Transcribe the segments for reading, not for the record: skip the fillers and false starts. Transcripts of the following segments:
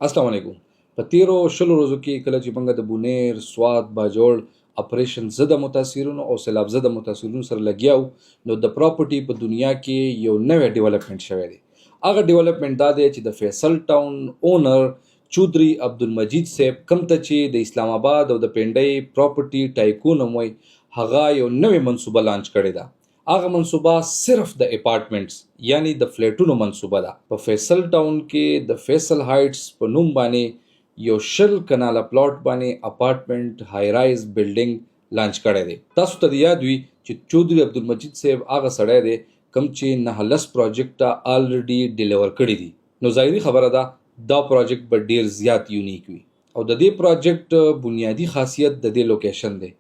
السلام علیکم. په تیرو شلو ورځو کې کله چې موږ د بونیر، سوات، باجوړ اپریشن زده متاثرینو او سیلاب زده متاثرینو سره لګیاو، نو د پراپرټي په دنیا کې یو نوې ډیولپمنٹ شوی دی. هغه ډیولپمنٹ دا دی چې د فیصل ټاون اونر چودري عبدالمجید صاحب کوم ته چې د اسلام آباد او د پنډۍ پراپرټي ټایکون هم وایي، هغه یو نوې منصوبه لانچ کړې ده. هغه منصوبه صرف د اپارټمنټس یعنی د فلیټونو منصوبه ده. په فیصل ټاون کې د فیصل هایټس په نوم باندې یو 20 کناله پلاټ باندې اپارټمنټ های رایز بلډینګ لانچ کړی دی. تاسو ته یاد وي چې چودري عبدالمجید صاحب هغه سړی دی کوم چې 9 پروجیکټ الریډي ډیلیور کړي دي. نو ظاهري خبره ده دا پروجیکټ به ډیر زیات یونیک وي او د دې پروجیکټ بنیادی خاصیت د دې لوکیشن دی،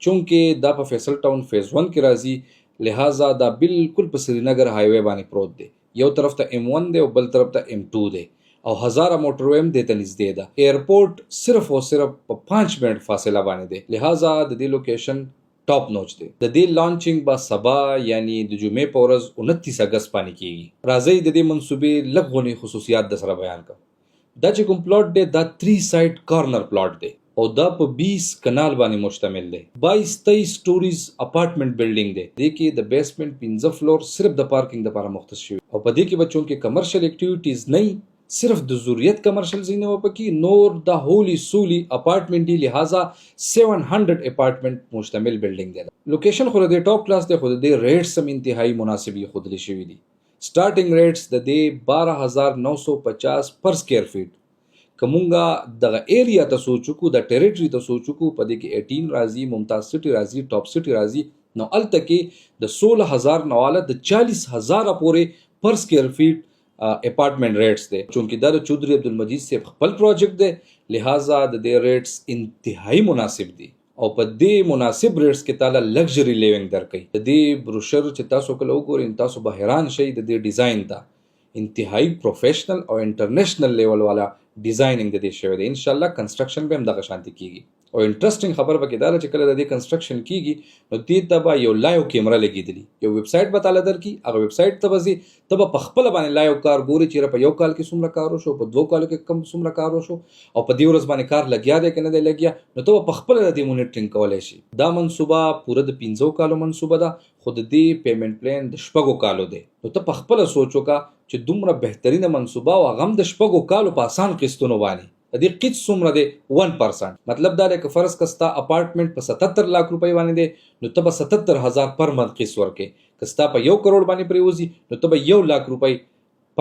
چونکه دا په فیصل ټاون فیز 1 کې راځي. لہذا دا بالکل په سرینگر های وے باندې پروت دی. یو طرف ته M1 دی او بل طرف ته M2 دی او هزاره موټر ویم دې ته نږدې ده. ایرپورټ صرف او صرف په 5 منټ فاصله باندې دی. لہذا د دې لوکیشن ټاپ نوچ دی. د دې لانچینګ با سبا یعنی د جمعې په ورځ 29 اگست باندې کیږي. راځي د دې منصوبې لغونی خصوصیات د سره بیان کوم. دا چې کوم پلاټ دی دا 3 سایډ کارنر پلاټ دی او دا په 20 کنال باندې مشتمل دی. 22-23 سټوریز اپارټمنٹ بلډینګ دی. دې کې د بیسمنټ 15 فلور صرف د پارکینګ لپاره مختص شوی او په دې کې بچون کې کمرشل اکټیویټیز نه، صرف د ضرورت کمرشل زینه و پکې نور د هولي سولي اپارټمنټ دی. لہذا 700 اپارټمنٹ مشتمل بلډینګ دی. لوکیشن خو د ټاپ کلاس دی، خو د ریټس هم انتهایی مناسبی خودلی شوی دي. سٹارټینګ ریټس د دې 12950 پر سکوير فیټ. کومونګه دغه ایریا ته سوچو د ټریټری ته سوچو په دې کې 18 راځي، ممتاز سټي راځي، ټاپ سټي راځي. نو الته کې د 16000 نواله د 40000 پورې پر سکوير فیټ اپارټمنٹ ریټس دي. چونکه دا د چودري عبدالمجید صاحب خپل پروجیکټ دی، لہذا د دې ریټس انتهایی مناسب دي او په دې مناسب ریټس کې تعالی لگژری لیوینګ درکې. د دې بروشر چې تاسو کله وګورئ تاسو به حیران شئ. د دې ډیزاین ته انتهایی پروفیشنل او انټرنیشنل لیول والا ډیزاینینګ د دې شوی دی. ان شاء الله کنسټرکشن به هم دغه شانتي کیږي او انټرېسټینګ خبر به کېداله چې کله د دې کنسټرکشن کیږي نو دې ته به یو لایو کیمرا لګېدلی، یو ویب سایټ به تعالی درکړي. هغه ویب سایټ ته به ځي، ته به په خپل باندې لایو کار ګوري چې په یو کال کې څومره کار وشو، په 2 کالو کې کم څومره کار وشو او په دې ورځ باندې کار لګیا دی که نه دی لګیا، نو ته په خپل د دې مونیټرینګ کولای شي. دا منصوبه پوره د 15 کالو منصوبه ده، خو د دې پیمنٹ پلان د 6 کالو دی. نو ته په خپل سوچو کا چې دومره بهترینه منصوبه او هغه هم د 6 کالو په آسان قسطونو باندې. د دې قسط څومره دی 1%. مطلب دا دی که فرض کستا اپارټمنټ په 77 لک روپۍ باندې دی نو ته به 77000 پر منت قسط ورکې. کستا په 1 کروڑ باندې پریوزي نو ته به 1 لک روپۍ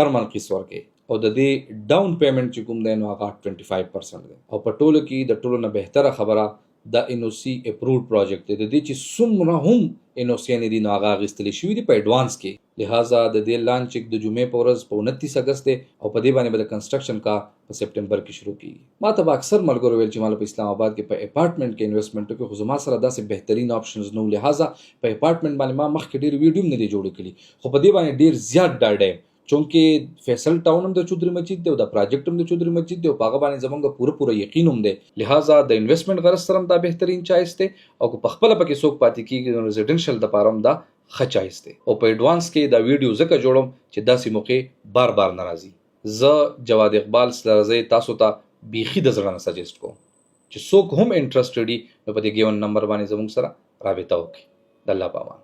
پر منت قسط ورکې او د دې ډاون پیمنٹ چې کوم دی نو هغه 25% دی. او په ټولو کې د ټولو نه بهتره خبره دا NOC اپرووډ پروجیکټ دی. د دې چې څومره هم NOC نه دي نو هغه اخیستلی شوي دي په ایډوانس کې. لہذا د دې لانچ د جمعې په ورځ په 29 اگست دی او په دې باندې به د کنسټرکشن کا په سپټمبر کې شروع کیږي. ما ته به اکثر ملګرو ویل چې مال په اسلام آباد کې په اپارټمنټ کې انویسټمنټ کې خو زما سره داسې بهترین آپشنز نو، لہذا په اپارټمنټ باندې ما مخکې ډېر ویډیو نه دي جوړ کړي، خو په دې باندې ډېر زیات ډاډه یم چونکه فیصل ټاون هم د چودري مجید دی او دا پروجیکټ هم د چودري مجید دی او په هغه باندې زمونږ پوره یقین هم دی. لہذا د انویسټمنټ غرض سره هم دا بهترین چایس دی او که په خپل پکې څوک پاتې کیږي نو ریزیډنشل د پاره هم دا ښه چایس دی. او په ایډوانس کې دا ویډیو ځکه جوړم چې داسې موقع بار بار نه راځي. زه جواد اقبال سره تاسو ته بیخي د زړه نه سجیسټ کوم چې څوک هم انټرسټډ وي نو په دې ګیون نمبر باندې زموږ سره رابطه وکړي. د الله په امان.